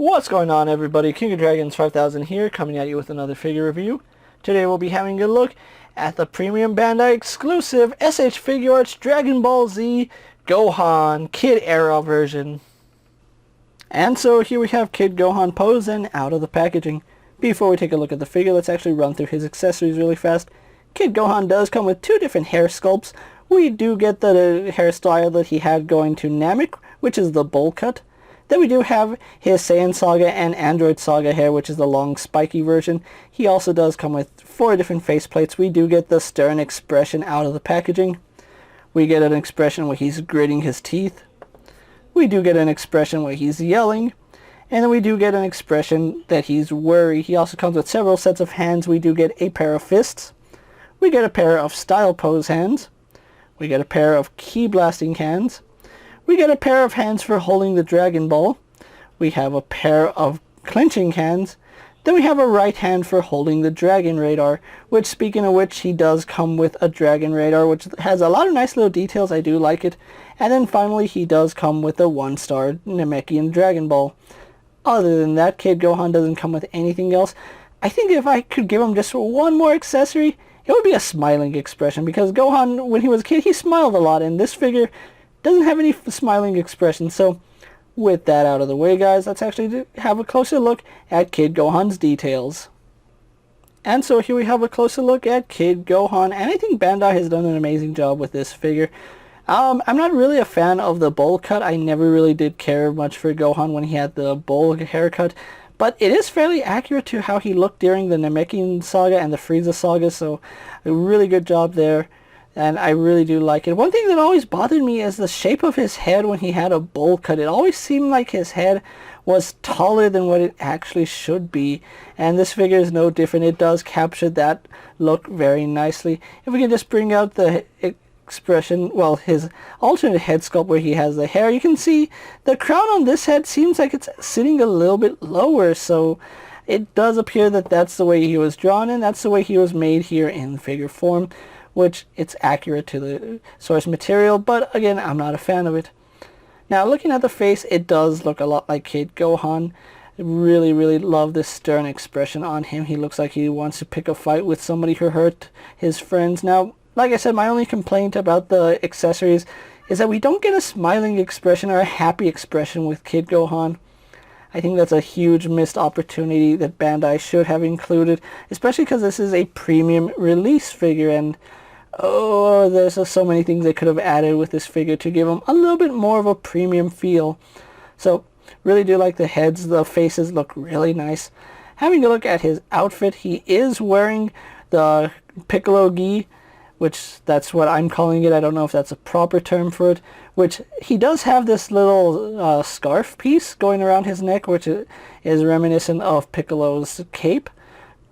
What's going on, everybody? KingofDragons 5000 here, coming at you with another figure review. Today we'll be having a look at the premium Bandai exclusive SH Figuarts Dragon Ball Z Gohan Kid Era version. And so here we have Kid Gohan posed and out of the packaging. Before we take a look at the figure, let's actually run through his accessories really fast. Kid Gohan does come with two different hair sculpts. We do get the hairstyle that he had going to Namek, which is the bowl cut. Then we do have his Saiyan Saga and Android Saga hair, which is the long spiky version. He also does come with 4 different faceplates. We do get the stern expression out of the packaging. We get an expression where he's gritting his teeth. We do get an expression where he's yelling. And then we do get an expression that he's worried. He also comes with several sets of hands. We do get a pair of fists. We get a pair of style pose hands. We get a pair of key blasting hands. We get a pair of hands for holding the Dragon Ball. We have a pair of clenching hands. Then we have a right hand for holding the Dragon Radar, which, speaking of which, he does come with a Dragon Radar, which has a lot of nice little details. I do like it. And then finally, he does come with a 1-star Namekian Dragon Ball. Other than that, Kid Gohan doesn't come with anything else. I think if I could give him just one more accessory, it would be a smiling expression, because Gohan, when he was a kid, he smiled a lot, and this figure doesn't have any smiling expression. So with that out of the way, guys, let's actually have a closer look at Kid Gohan's details. And so here we have a closer look at Kid Gohan, and I think Bandai has done an amazing job with this figure. I'm not really a fan of the bowl cut. I never really did care much for Gohan when he had the bowl haircut, but it is fairly accurate to how he looked during the Namekian Saga and the Frieza Saga, so a really good job there. And I really do like it. One thing that always bothered me is the shape of his head when he had a bowl cut. It always seemed like his head was taller than what it actually should be. And this figure is no different. It does capture that look very nicely. If we can just bring out the expression, well, his alternate head sculpt where he has the hair, you can see the crown on this head seems like it's sitting a little bit lower. So it does appear that that's the way he was drawn, and that's the way he was made here in figure form, which it's accurate to the source material, but again, I'm not a fan of it. Now, looking at the face, it does look a lot like Kid Gohan. I really love this stern expression on him. He looks like he wants to pick a fight with somebody who hurt his friends. Now, like I said, my only complaint about the accessories is that we don't get a smiling expression or a happy expression with Kid Gohan. I think that's a huge missed opportunity that Bandai should have included, especially because this is a premium release figure, and oh, there's just so many things they could have added with this figure to give him a little bit more of a premium feel. So, really do like the heads. The faces look really nice. Having a look at his outfit, he is wearing the Piccolo gi, which that's what I'm calling it. I don't know if that's a proper term for it. Which he does have this little scarf piece going around his neck, which is reminiscent of Piccolo's cape.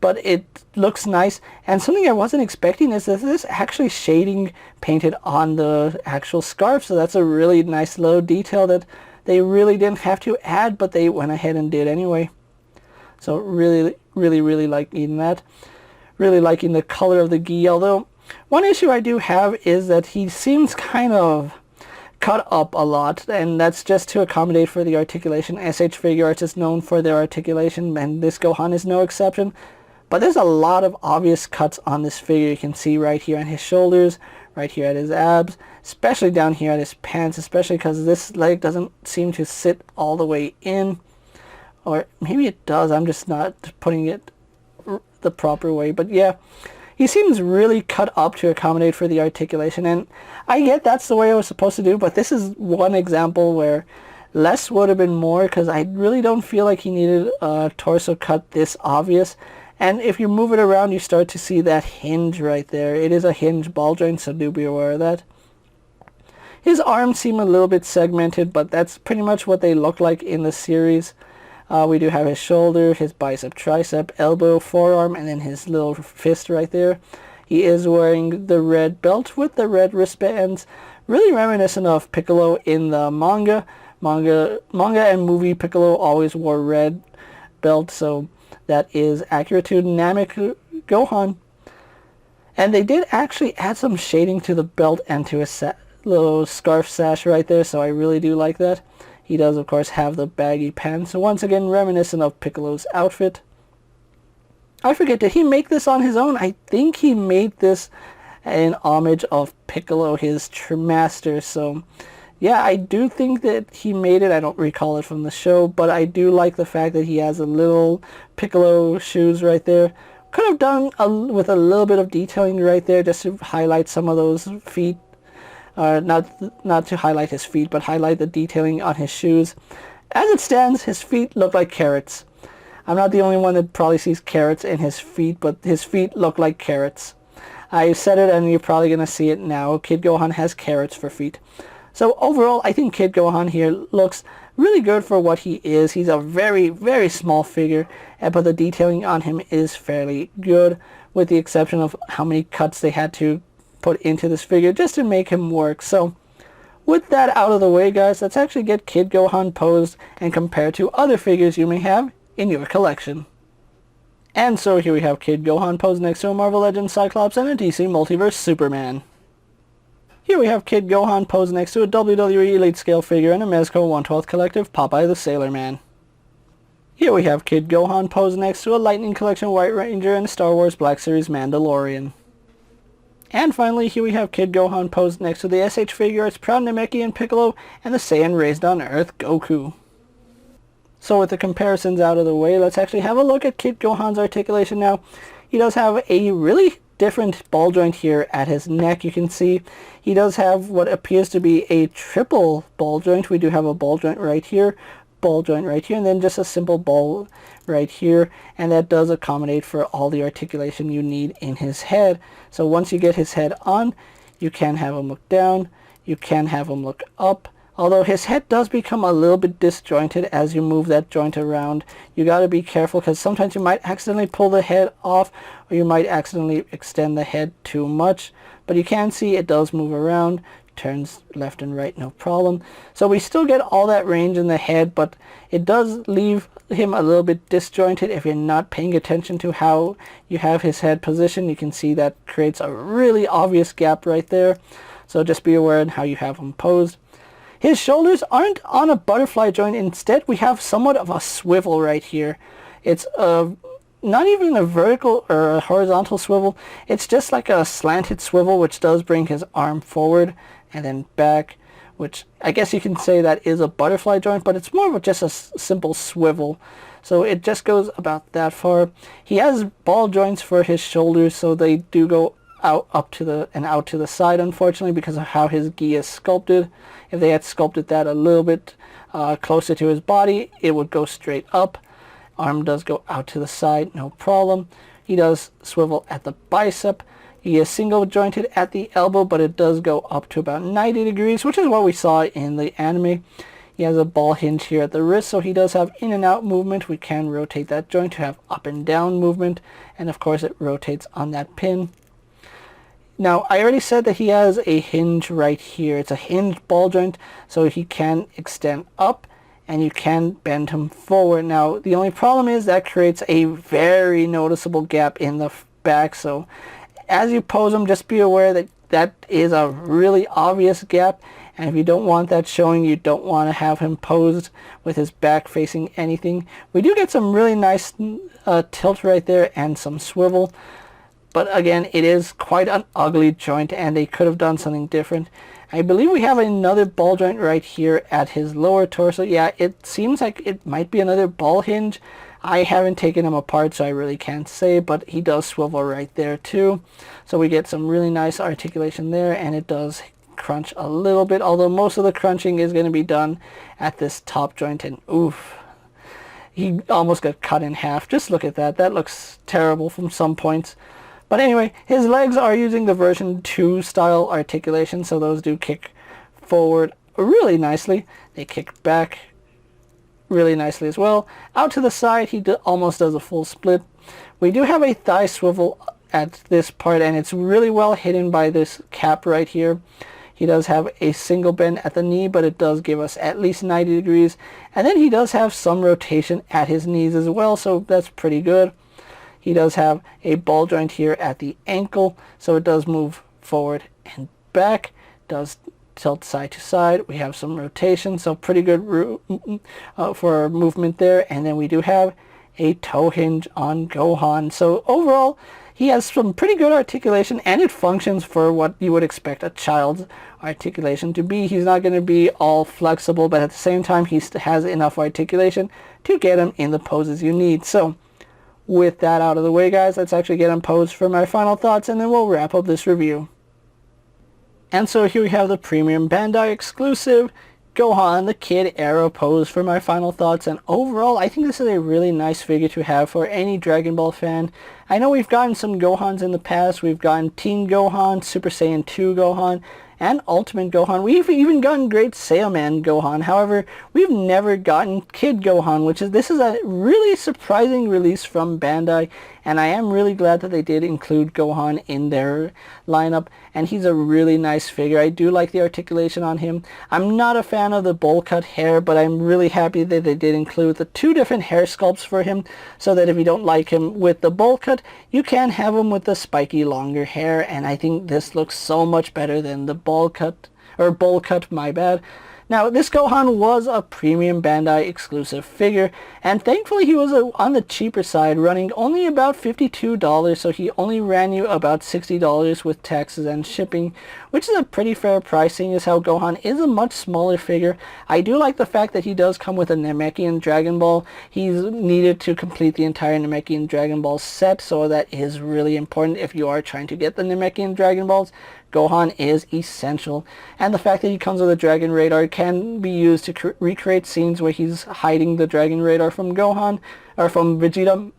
But it looks nice. And something I wasn't expecting is that there's actually shading painted on the actual scarf. So that's a really nice little detail that they really didn't have to add, but they went ahead and did anyway. So really liking that. Really liking the color of the gi. Although one issue I do have is that he seems kind of cut up a lot, and that's just to accommodate for the articulation. SH Figuarts is known for their articulation, and this Gohan is no exception. But there's a lot of obvious cuts on this figure. You can see right here on his shoulders, right here at his abs, especially down here at his pants, especially because this leg doesn't seem to sit all the way in. Or maybe it does, I'm just not putting it the proper way. But yeah, he seems really cut up to accommodate for the articulation, and I get that's the way it was supposed to do, but this is one example where less would have been more, because I really don't feel like he needed a torso cut this obvious. And if you move it around, you start to see that hinge right there. It is a hinge ball joint, so do be aware of that. His arms seem a little bit segmented, but that's pretty much what they look like in the series. We do have his shoulder, his bicep, tricep, elbow, forearm, and then his little fist right there. He is wearing the red belt with the red wristbands, really reminiscent of Piccolo in the manga. Manga and movie Piccolo always wore red belt, so that is accurate to Namek Gohan. And they did actually add some shading to the belt and to his little scarf sash right there, so I really do like that. He does, of course, have the baggy pants, so once again reminiscent of Piccolo's outfit. I forget, did he make this on his own? I think he made this in homage of Piccolo, his master, so yeah, I do think that he made it. I don't recall it from the show, but I do like the fact that he has a little Piccolo shoes right there. Could have done with a little bit of detailing right there just to highlight some of those feet. Not to highlight his feet, but highlight the detailing on his shoes. As it stands, his feet look like carrots. I'm not the only one that probably sees carrots in his feet, but his feet look like carrots. I said it and you're probably going to see it now. Kid Gohan has carrots for feet. So overall, I think Kid Gohan here looks really good for what he is. He's a very, very small figure, but the detailing on him is fairly good, with the exception of how many cuts they had to put into this figure just to make him work. So with that out of the way, guys, let's actually get Kid Gohan posed and compared to other figures you may have in your collection. And so here we have Kid Gohan posed next to a Marvel Legends Cyclops and a DC Multiverse Superman. Here we have Kid Gohan posed next to a WWE Elite Scale figure and a Mezco 1/12 Collective Popeye the Sailor Man. Here we have Kid Gohan posed next to a Lightning Collection White Ranger and a Star Wars Black Series Mandalorian. And finally, here we have Kid Gohan posed next to the SH Figuarts Proud Namekian Piccolo and the Saiyan Raised on Earth Goku. So with the comparisons out of the way, let's actually have a look at Kid Gohan's articulation now. He does have a really different ball joint here at his neck. You can see he does have what appears to be a triple ball joint. We do have a ball joint right here, ball joint right here, and then just a simple ball right here, and that does accommodate for all the articulation you need in his head. So once you get his head on, you can have him look down, you can have him look up, although his head does become a little bit disjointed as you move that joint around. You got to be careful because sometimes you might accidentally pull the head off, or you might accidentally extend the head too much, but you can see it does move around, turns left and right, no problem. So we still get all that range in the head, but it does leave him a little bit disjointed if you're not paying attention to how you have his head positioned. You can see that creates a really obvious gap right there, so just be aware of how you have him posed. His shoulders aren't on a butterfly joint. Instead, we have somewhat of a swivel right here. It's not even a vertical or a horizontal swivel. It's just like a slanted swivel, which does bring his arm forward and then back, which I guess you can say that is a butterfly joint, but it's more of just a simple swivel. So it just goes about that far. He has ball joints for his shoulders, so they do go out to the side, unfortunately, because of how his gi is sculpted. If they had sculpted that a little bit closer to his body, it would go straight up. Arm does go out to the side, no problem. He does swivel at the bicep. He is single jointed at the elbow, but it does go up to about 90 degrees, which is what we saw in the anime. He has a ball hinge here at the wrist, so he does have in and out movement. We can rotate that joint to have up and down movement, and of course it rotates on that pin. Now, I already said that he has a hinge right here. It's a hinged ball joint, so he can extend up, and you can bend him forward. Now, the only problem is that creates a very noticeable gap in the back, so as you pose him, just be aware that that is a really obvious gap, and if you don't want that showing, you don't want to have him posed with his back facing anything. We do get some really nice tilt right there and some swivel, but again, it is quite an ugly joint, and they could have done something different. I believe we have another ball joint right here at his lower torso. Yeah, it seems like it might be another ball hinge. I haven't taken him apart, so I really can't say, but he does swivel right there too. So we get some really nice articulation there, and it does crunch a little bit, although most of the crunching is going to be done at this top joint, and oof, he almost got cut in half. Just look at that. That looks terrible from some points. But anyway, his legs are using the version 2 style articulation, so those do kick forward really nicely. They kick back really nicely as well. Out to the side, he almost does a full split. We do have a thigh swivel at this part, and it's really well hidden by this cap right here. He does have a single bend at the knee, but it does give us at least 90 degrees. And then he does have some rotation at his knees as well, so that's pretty good. He does have a ball joint here at the ankle, so it does move forward and back. Does tilt side to side. We have some rotation, so pretty good for movement there. And then we do have a toe hinge on Gohan. So overall, he has some pretty good articulation, and it functions for what you would expect a child's articulation to be. He's not going to be all flexible, but at the same time, he has enough articulation to get him in the poses you need. So with that out of the way, guys, let's actually get him posed for my final thoughts, and then we'll wrap up this review. And so here we have the premium Bandai exclusive Gohan the Kid Arrow pose for my final thoughts. And overall, I think this is a really nice figure to have for any Dragon Ball fan. I know we've gotten some Gohans in the past. We've gotten Teen Gohan, Super Saiyan 2 Gohan, and Ultimate Gohan. We've even gotten Great Saiyaman Gohan. However, we've never gotten Kid Gohan, this is a really surprising release from Bandai, and I am really glad that they did include Gohan in their lineup, and he's a really nice figure. I do like the articulation on him. I'm not a fan of the bowl cut hair, but I'm really happy that they did include the 2 different hair sculpts for him, so that if you don't like him with the bowl cut, you can have him with the spiky longer hair, and I think this looks so much better than the bowl cut, my bad. Now, this Gohan was a premium Bandai exclusive figure, and thankfully he was on the cheaper side, running only about $52, so he only ran you about $60 with taxes and shipping, which is a pretty fair pricing, as how Gohan is a much smaller figure. I do like the fact that he does come with a Namekian Dragon Ball. He's needed to complete the entire Namekian Dragon Ball set, so that is really important if you are trying to get the Namekian Dragon Balls. Gohan is essential, and the fact that he comes with a Dragon Radar can be used to recreate scenes where he's hiding the Dragon Radar from Gohan, or from Vegeta,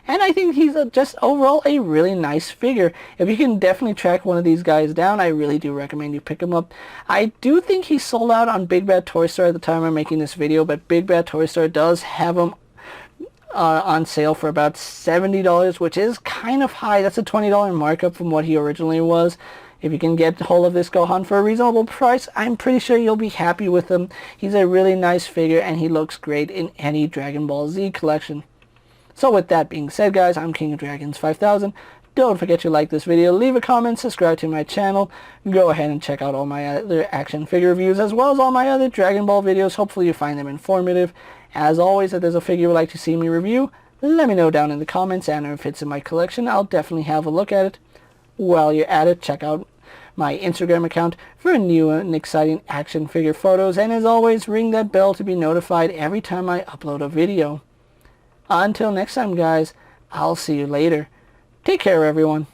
and I think he's just overall a really nice figure. If you can definitely track one of these guys down, I really do recommend you pick him up. I do think he sold out on Big Bad Toy Store at the time I'm making this video, but Big Bad Toy Store does have him on sale for about $70, which is kind of high. That's a $20 markup from what he originally was. If you can get hold of this Gohan for a reasonable price, I'm pretty sure you'll be happy with him. He's a really nice figure, and he looks great in any Dragon Ball Z collection. So with that being said, guys, I'm King of Dragons 5000. Don't forget to like this video, leave a comment, subscribe to my channel. Go ahead and check out all my other action figure reviews, as well as all my other Dragon Ball videos. Hopefully you find them informative. As always, if there's a figure you would like to see me review, let me know down in the comments, and if it's in my collection, I'll definitely have a look at it. While you're at it, check out my Instagram account for new and exciting action figure photos, and as always, ring that bell to be notified every time I upload a video. Until next time, guys, I'll see you later. Take care, everyone.